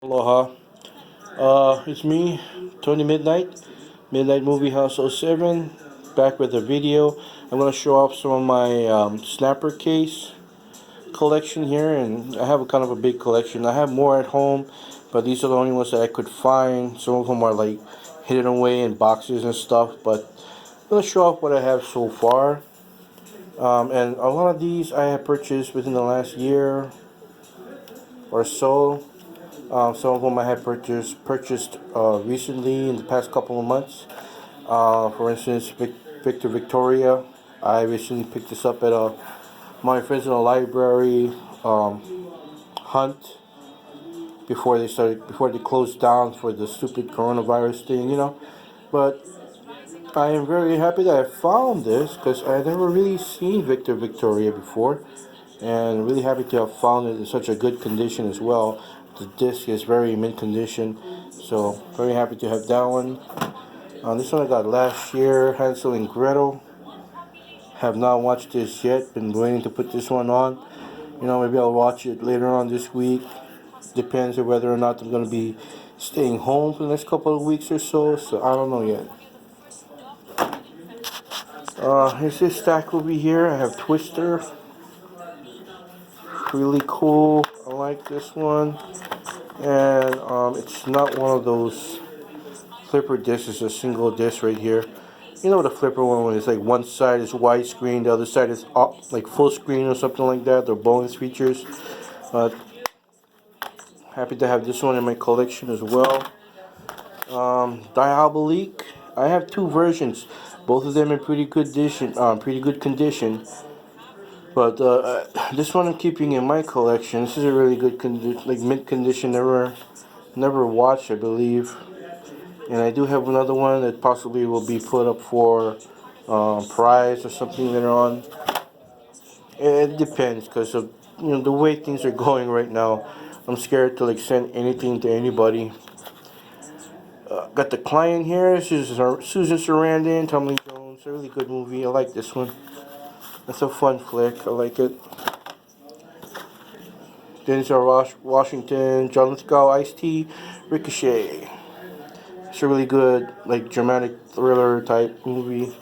Aloha. It's me, Tony Midnight, Midnight Movie House '07, back with a video. I'm going to show off some of my snapper case collection here, and I have a kind of a big collection. I have more at home, but these are the only ones that I could find. Some of them are like hidden away in boxes and stuff, but I'm going to show off what I have so far. And a lot of these I have purchased within the last year or so. Some of them I have purchased recently in the past couple of months. For instance, Victor Victoria. I recently picked this up at my friends in the library hunt before they closed down for the stupid coronavirus thing, you know. But I am very happy that I found this because I never really seen Victor Victoria before, and really happy to have found it in such a good condition as well. The disc is very mint condition, so very happy to have that one. This one I got last year, Hansel and Gretel. Have not watched this yet. Been waiting to put this one on. You know, maybe I'll watch it later on this week. Depends on whether or not I'm going to be staying home for the next couple of weeks or so. So I don't know yet. Here's this stack over here. I have Twister. Really cool. I like this one. And it's not one of those flipper discs. It's a single disc right here. You know the flipper one when it's like one side is widescreen, the other side is up, like full screen or something like that. They're bonus features. Happy to have this one in my collection as well. Diabolique. I have two versions, both of them in pretty good condition. But this one I'm keeping in my collection. This is a really good like mint condition. Never watched, I believe. And I do have another one that possibly will be put up for prize or something later on. It depends because of the way things are going right now. I'm scared to like send anything to anybody. Got the client here. Susan Sarandon, Tommy Lee Jones. A really good movie. I like this one. It's a fun flick. I like it. Denzel Washington, John Lithgow, Ice-T, Ricochet. It's a really good, like, dramatic thriller type movie.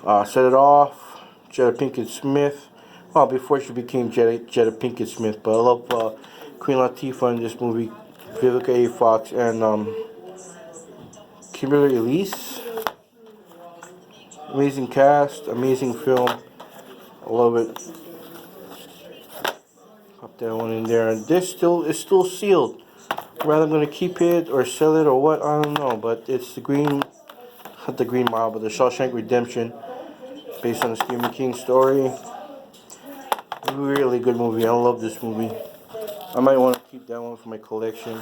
Set It Off, Jada Pinkett Smith. Well, before she became Jada Pinkett Smith, but I love Queen Latifah in this movie, Vivica A. Fox, and Kimberly Elise. Amazing cast, amazing film. I love it. Pop that one in there. And this is still sealed. Whether I'm gonna keep it or sell it or what, I don't know. But it's not the Green Mile, but the Shawshank Redemption, based on the Stephen King story. Really good movie. I love this movie. I might want to keep that one for my collection.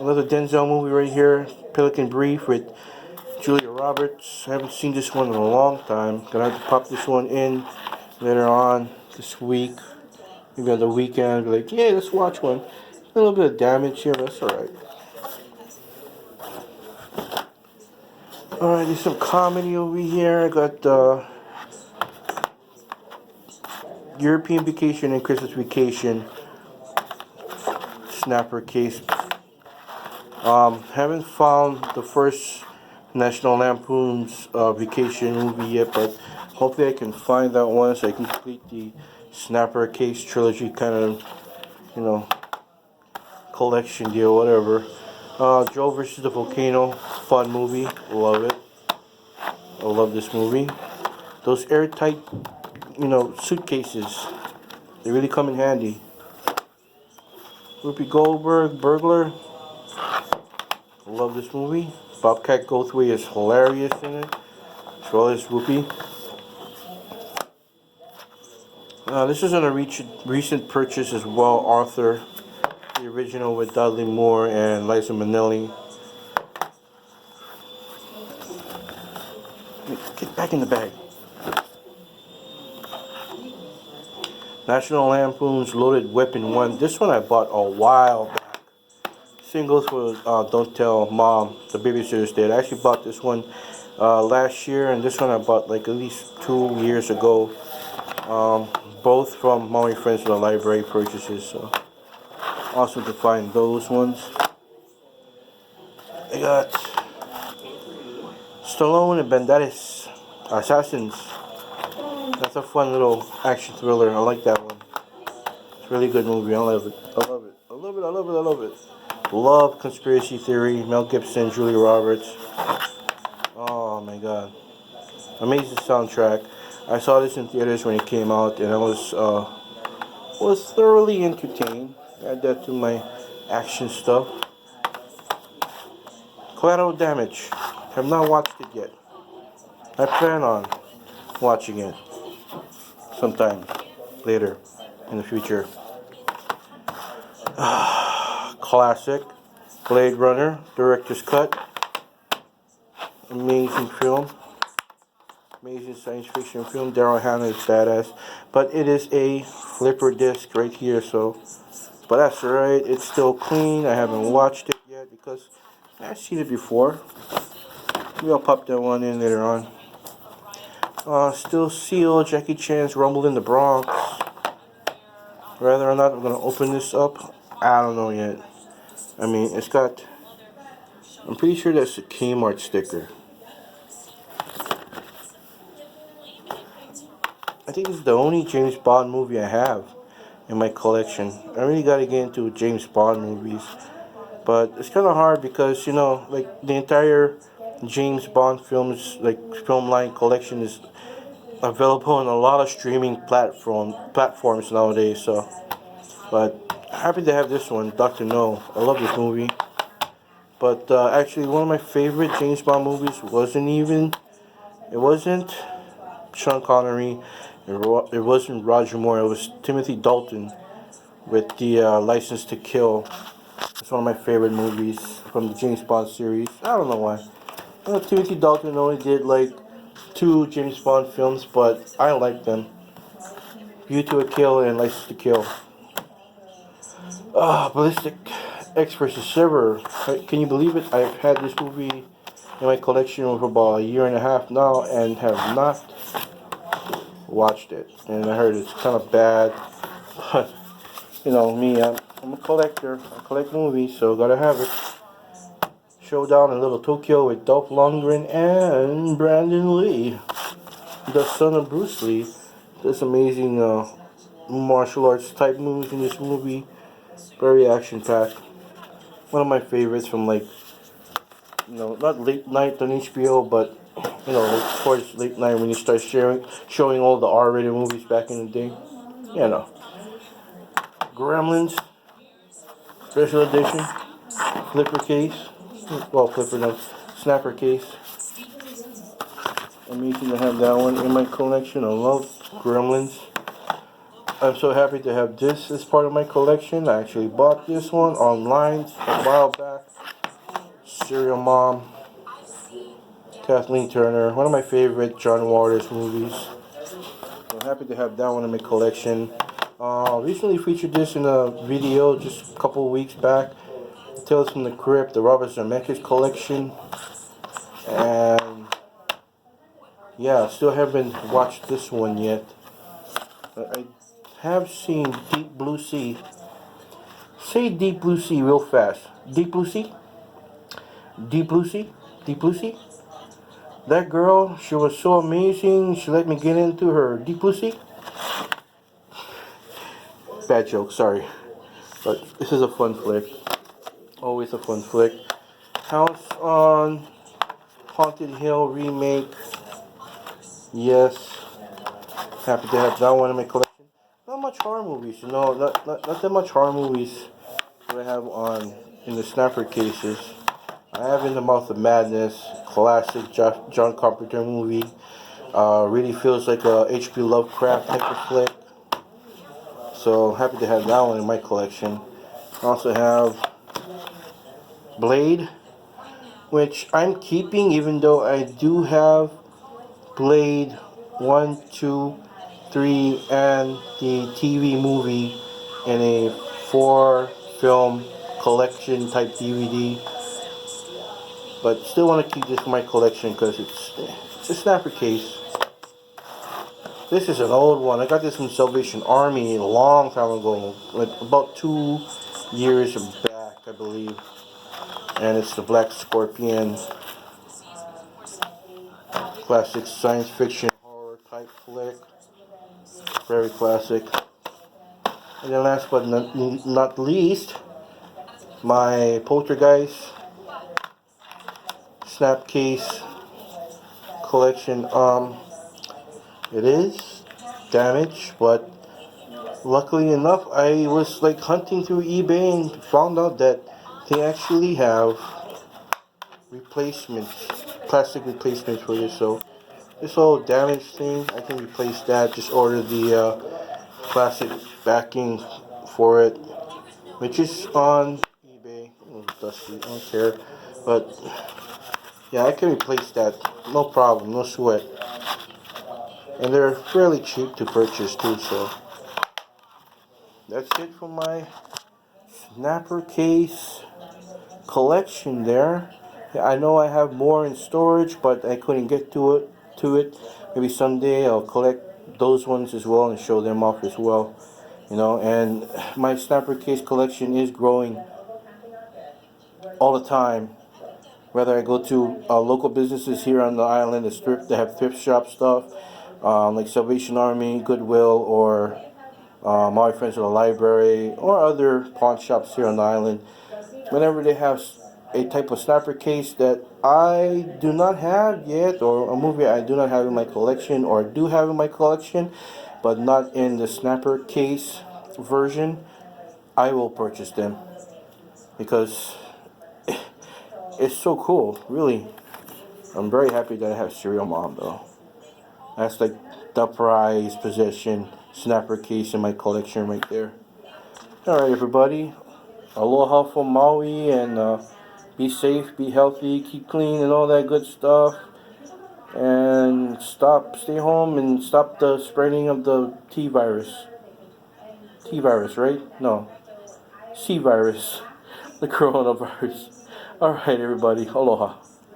Another Denzel movie right here, Pelican Brief with Julia Roberts. I haven't seen this one in a long time. Gonna have to pop this one in later on this week. Maybe on the weekend. Be like, yeah, let's watch one. A little bit of damage here, but that's alright. Alright, there's some comedy over here. I got European Vacation and Christmas Vacation snapper case. Haven't found the first National Lampoon's Vacation movie yet, but hopefully I can find that one so I can complete the snapper case trilogy kind of, collection deal, whatever. Joe versus the Volcano, fun movie, love it. I love this movie. Those airtight, suitcases, they really come in handy. Whoopi Goldberg, Burglar, love this movie. Bobcat Goldthwait is hilarious in it, as well as Whoopi. This is a recent purchase as well, Arthur, the original with Dudley Moore and Liza Minnelli. Get back in the bag. National Lampoon's Loaded Weapon 1. This one I bought a while back. Singles for Don't Tell Mom, the Babysitter's Dead. I actually bought this one last year, and this one I bought like at least 2 years ago. both from my friends from the library purchases. So awesome to find those ones. I got Stallone and Banderas, Assassins. That's a fun little action thriller. I like that one. It's a really good movie. I love it. I love it. I love it. I love it. I love it. Love Conspiracy Theory. Mel Gibson, Julia Roberts. Oh my god. Amazing soundtrack. I saw this in theaters when it came out, and I was thoroughly entertained. Add that to my action stuff. Collateral Damage. Have not watched it yet. I plan on watching it sometime later in the future. Classic. Blade Runner. Director's Cut. Amazing film. Amazing science fiction film. Daryl Hannah is badass. But it is a flipper disc right here, so. But that's alright. It's still clean. I haven't watched it yet because I've seen it before. Maybe I'll pop that one in later on. Still Seal, Jackie Chan's Rumble in the Bronx. Whether or not I'm going to open this up, I don't know yet. I mean, it's got, I'm pretty sure that's a Kmart sticker. I think this is the only James Bond movie I have in my collection. I really got to get into James Bond movies. But it's kind of hard because, you know, like the entire James Bond films, like film line collection is available on a lot of streaming platforms nowadays. So, but happy to have this one, Dr. No. I love this movie. But actually, one of my favorite James Bond movies wasn't Sean Connery. It wasn't Roger Moore. It was Timothy Dalton with the License to Kill. It's one of my favorite movies from the James Bond series. I don't know why. Timothy Dalton only did like 2 James Bond films, but I like them. View to a Kill and License to Kill. Ballistic Ecks vs. Silver. Can you believe it? I've had this movie in my collection for about a year and a half now and have not watched it. And I heard it's kind of bad. But, you know, me, I'm a collector. I collect movies, so gotta have it. Showdown in Little Tokyo with Dolph Lundgren and Brandon Lee, the son of Bruce Lee. There's amazing martial arts type moves in this movie. Very action packed. One of my favorites from like, you know, not late night on HBO, but you know, like towards late night when you start showing all the R-rated movies back in the day. You know, Gremlins Special Edition, flipper case. Well, flipper no, snapper case. Amazing to have that one in my collection. I love Gremlins. I'm so happy to have this as part of my collection. I actually bought this one online a while back. Serial Mom. Kathleen Turner. One of my favorite John Waters movies. So I'm happy to have that one in my collection. Recently featured this in a video just a couple of weeks back. Tales from the Crypt, the Robert Zemeckis collection, and yeah, still haven't watched this one yet. But I have seen Deep Blue Sea. Say Deep Blue Sea real fast. Deep Blue Sea. Deep Blue Sea. Deep Blue Sea. That girl, she was so amazing. She let me get into her Deep Blue Sea. Bad joke, sorry, but this is a fun flick. Always a fun flick. House on Haunted Hill remake. Yes. Happy to have that one in my collection. Not much horror movies, you know. Not that much horror movies that I have on in the snapper cases. I have In the Mouth of Madness, classic John Carpenter movie. Really feels like a H.P. Lovecraft type of flick. So happy to have that one in my collection. I also have Blade, which I'm keeping even though I do have Blade 1, 2, 3 and the TV movie in a 4-film collection type DVD. But still want to keep this in my collection because it's a snapper case. This is an old one. I got this from Salvation Army a long time ago, like about 2 years back, I believe. And it's the Black Scorpion, classic science fiction horror type flick. Very classic. And then last but not least, my Poltergeist Snapcase collection. It is damaged, but luckily enough, I was like hunting through eBay and found out that they actually have replacements, plastic replacements for this. So this whole damaged thing, I can replace that. Just order the plastic backing for it, which is on eBay. A little dusty, I don't care, but yeah, I can replace that. No problem, no sweat. And they're fairly cheap to purchase too. So that's it for my snapper case collection there. Yeah, I know I have more in storage, but I couldn't get to it. Maybe someday I'll collect those ones as well and show them off as well. You know, and my snapper case collection is growing all the time. Whether I go to local businesses here on the island that have thrift shop stuff, like Salvation Army, Goodwill, or my friends at the library, or other pawn shops here on the island, whenever they have a type of snapper case that I do not have yet, or a movie I do not have in my collection, or do have in my collection, but not in the snapper case version, I will purchase them because it's so cool, really. I'm very happy that I have Serial Mom though. That's like the prized possession snapper case in my collection right there. Alright everybody, aloha from Maui, and be safe, be healthy, keep clean and all that good stuff. And stay home and stop the spreading of the T virus. T virus, right? No. C virus. The coronavirus. Alright everybody, aloha.